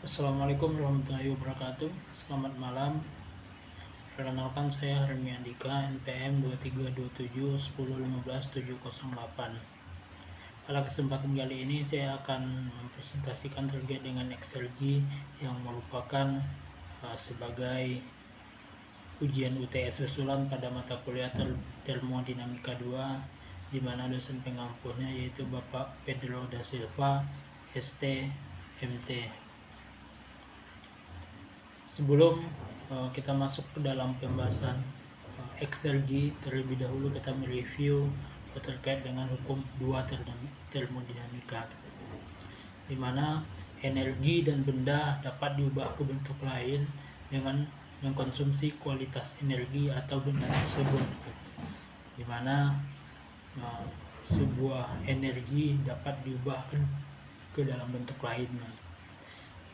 Assalamualaikum warahmatullahi wabarakatuh. Selamat malam. Perkenalkan, saya Hermi Andika, NPM 2327101578. Pada kesempatan kali ini saya akan mempresentasikan terkait dengan XLG yang merupakan sebagai ujian UTS susulan pada mata kuliah Termodinamika 2, di mana dosen pengampunya yaitu Bapak Pedro da Silva, ST, MT. Sebelum kita masuk ke dalam pembahasan XLG, terlebih dahulu kita mereview terkait dengan hukum 2 termodinamika, di mana energi dan benda dapat diubah ke bentuk lain dengan mengkonsumsi kualitas energi atau benda tersebut, di mana sebuah energi dapat diubah ke dalam bentuk lainnya,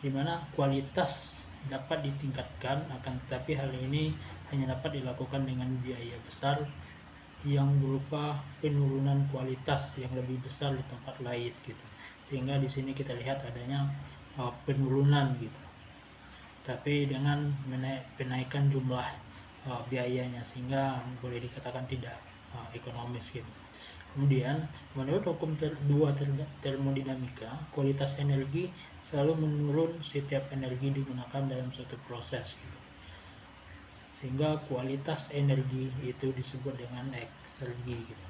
di mana kualitas dapat ditingkatkan, akan tetapi hal ini hanya dapat dilakukan dengan biaya besar yang berupa penurunan kualitas yang lebih besar di tempat lain gitu. Sehingga di sini kita lihat adanya penurunan gitu, tapi dengan penaikan jumlah biayanya, sehingga boleh dikatakan tidak ekonomis gitu. Kemudian, menurut hukum 2 termodinamika, kualitas energi selalu menurun setiap energi digunakan dalam suatu proses gitu. Sehingga kualitas energi itu disebut dengan eksergi gitu.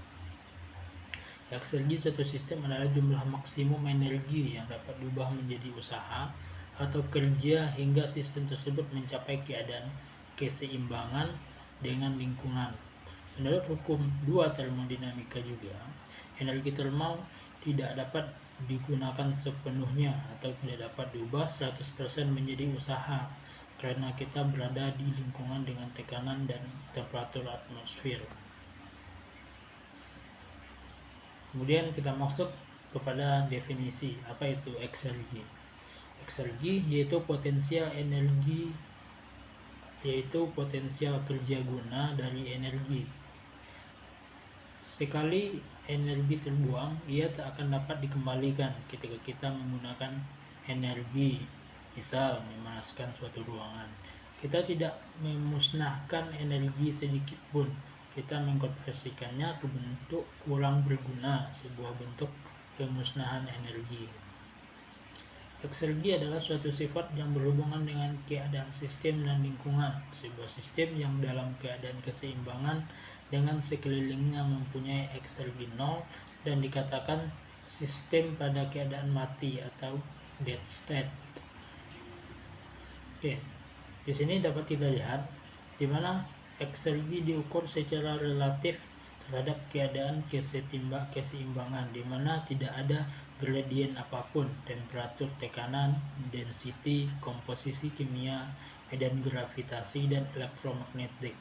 Eksergi suatu sistem adalah jumlah maksimum energi yang dapat diubah menjadi usaha atau kerja hingga sistem tersebut mencapai keadaan keseimbangan dengan lingkungan. Menurut hukum 2 termodinamika juga, energi termal tidak dapat digunakan sepenuhnya atau tidak dapat diubah 100% menjadi usaha karena kita berada di lingkungan dengan tekanan dan temperatur atmosfer. Kemudian kita masuk kepada definisi apa itu eksergi. Eksergi yaitu potensial energi, yaitu potensial kerja guna dari energi. Sekali energi terbuang, ia tak akan dapat dikembalikan ketika kita menggunakan energi, misal memanaskan suatu ruangan. Kita tidak memusnahkan energi sedikit pun, kita mengkonversikannya ke bentuk ulang berguna, sebuah bentuk pemusnahan energi. Eksergi adalah suatu sifat yang berhubungan dengan keadaan sistem dan lingkungan. Sebuah sistem yang dalam keadaan keseimbangan dengan sekelilingnya mempunyai eksergi nol dan dikatakan sistem pada keadaan mati atau dead state. Oke, di sini dapat kita lihat di mana eksergi diukur secara relatif terhadap keadaan keseimbangan, di mana tidak ada gradien apapun, temperatur, tekanan, density, komposisi kimia, medan gravitasi, dan elektromagnetik.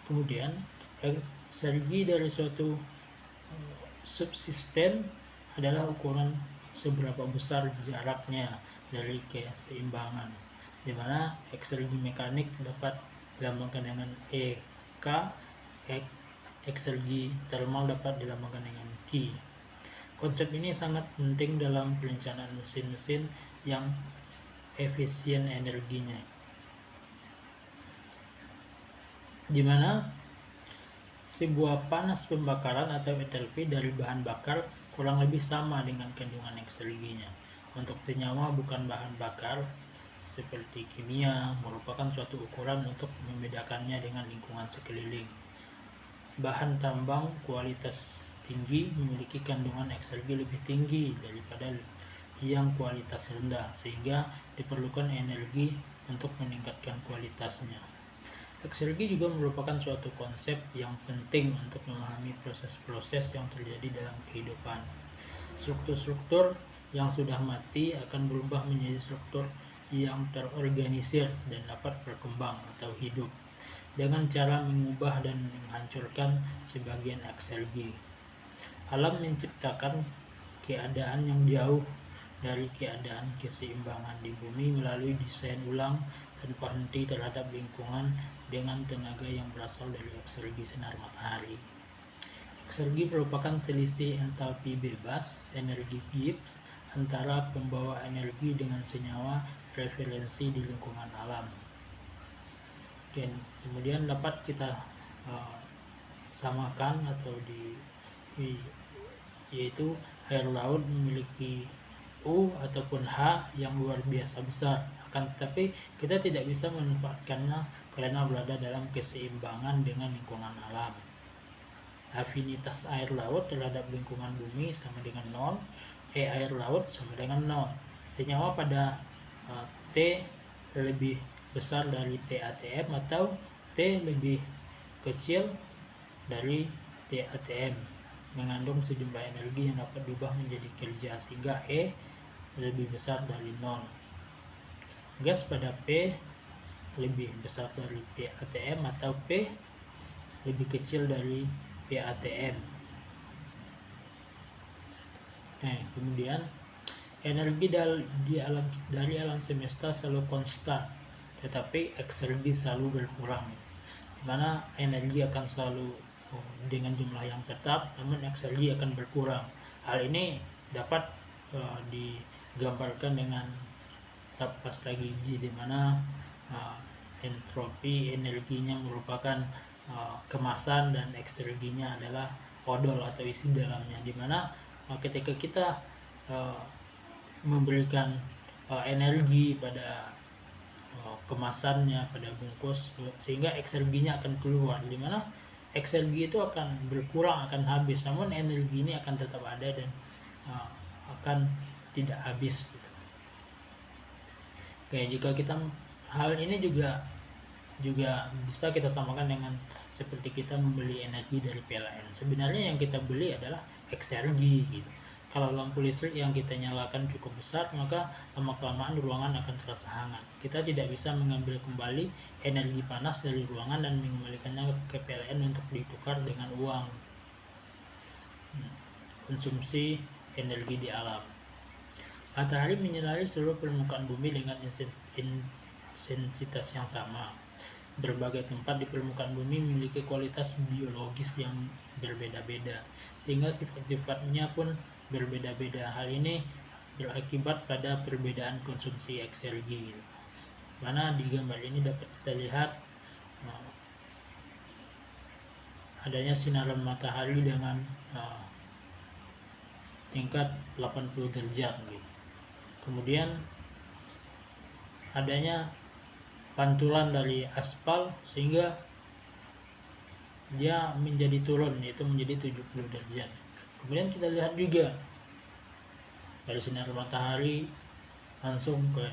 Kemudian eksergi dari suatu subsistem adalah ukuran seberapa besar jaraknya dari keseimbangan, di mana eksergi mekanik dapat dilambangkan dengan EK, eksergi termal dapat dilambangkan dengan Q. Konsep ini sangat penting dalam perencanaan mesin-mesin yang efisien energinya, di mana sebuah panas pembakaran atau entalpi dari bahan bakar kurang lebih sama dengan kandungan ekserginya. Untuk senyawa bukan bahan bakar seperti kimia merupakan suatu ukuran untuk membedakannya dengan lingkungan sekeliling. Bahan tambang kualitas tinggi memiliki kandungan eksergi lebih tinggi daripada yang kualitas rendah, sehingga diperlukan energi untuk meningkatkan kualitasnya. Eksergi juga merupakan suatu konsep yang penting untuk memahami proses-proses yang terjadi dalam kehidupan. Struktur-struktur yang sudah mati akan berubah menjadi struktur yang terorganisir dan dapat berkembang atau hidup dengan cara mengubah dan menghancurkan sebagian eksergi. Alam menciptakan keadaan yang jauh dari keadaan keseimbangan di bumi melalui desain ulang tanpa henti terhadap lingkungan dengan tenaga yang berasal dari eksergi sinar matahari. Eksergi merupakan selisih entalpi bebas, energi Gibbs, antara pembawa energi dengan senyawa referensi di lingkungan alam. Dan kemudian dapat kita samakan atau yaitu air laut memiliki U ataupun H yang luar biasa besar, akan tetapi kita tidak bisa memanfaatkannya karena berada dalam keseimbangan dengan lingkungan alam. Afinitas air laut terhadap lingkungan bumi sama dengan 0, air laut sama dengan 0. Senyawa pada T lebih besar dari TATM atau T lebih kecil dari TATM mengandung sejumlah energi yang dapat diubah menjadi kerja, sehingga E lebih besar dari 0. Gas pada P lebih besar dari PATM atau P lebih kecil dari PATM. Kemudian energi dari alam semesta selalu konstan, tetapi eksergi selalu berkurang, dimana energi akan selalu dengan jumlah yang tetap, namun eksergi akan berkurang. Hal ini dapat digambarkan dengan tab pasta gigi, dimana entropi energinya merupakan kemasan dan ekserginya adalah odol atau isi dalamnya, dimana ketika kita memberikan energi pada kemasannya, pada bungkus, sehingga ekserginya akan keluar, dimana eksergi itu akan berkurang, akan habis, namun energi ini akan tetap ada dan akan tidak habis gitu. Oke, jika kita hal ini juga bisa kita samakan dengan seperti kita membeli energi dari PLN. Sebenarnya yang kita beli adalah eksergi gitu. Kalau lampu listrik yang kita nyalakan cukup besar, maka lama-kelamaan ruangan akan terasa hangat. Kita tidak bisa mengambil kembali energi panas dari ruangan dan mengembalikannya ke PLN untuk ditukar dengan uang. Konsumsi energi di alam. Matahari menyinari seluruh permukaan bumi dengan intensitas yang sama. Berbagai tempat di permukaan bumi memiliki kualitas biologis yang berbeda-beda, sehingga sifat-sifatnya pun berbeda-beda. Hal ini berakibat pada perbedaan konsumsi eksergi. Mana di gambar ini dapat kita lihat adanya sinaran matahari dengan tingkat 80 derajat gitu. Kemudian adanya pantulan dari aspal sehingga dia menjadi turun, yaitu menjadi 70 derajat. Kemudian kita lihat juga dari sinar matahari langsung ke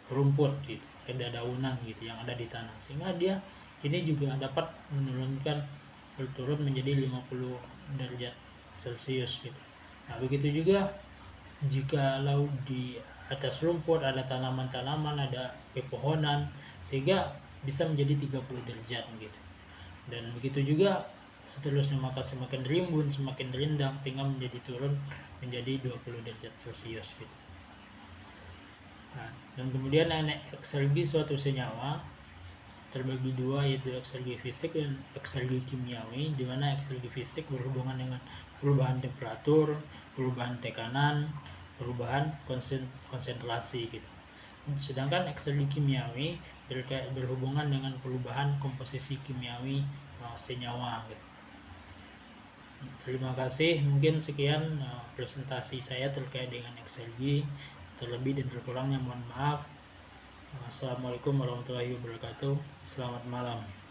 rumput gitu, ke dedaunan gitu yang ada di tanah, sehingga dia ini juga dapat menurunkan turun menjadi 50 derajat Celcius gitu. Nah, begitu juga jika laut di atas rumput ada tanaman-tanaman, ada pepohonan, sehingga bisa menjadi 30 derajat gitu. Dan begitu juga seterusnya, maka semakin rimbun, semakin rindang, sehingga menjadi turun menjadi 20 derajat Celcius gitu. Nah, dan kemudian eksergi suatu senyawa terbagi dua, yaitu eksergi fisik dan eksergi kimiawi, di mana eksergi fisik berhubungan dengan perubahan temperatur, perubahan tekanan, perubahan konsentrasi gitu. Sedangkan eksergi kimiawi berhubungan dengan perubahan komposisi kimiawi senyawa gitu. Terima kasih, mungkin sekian presentasi saya terkait dengan eksergi. Terlebih dan terkurangnya mohon maaf. Assalamualaikum warahmatullahi wabarakatuh. Selamat malam.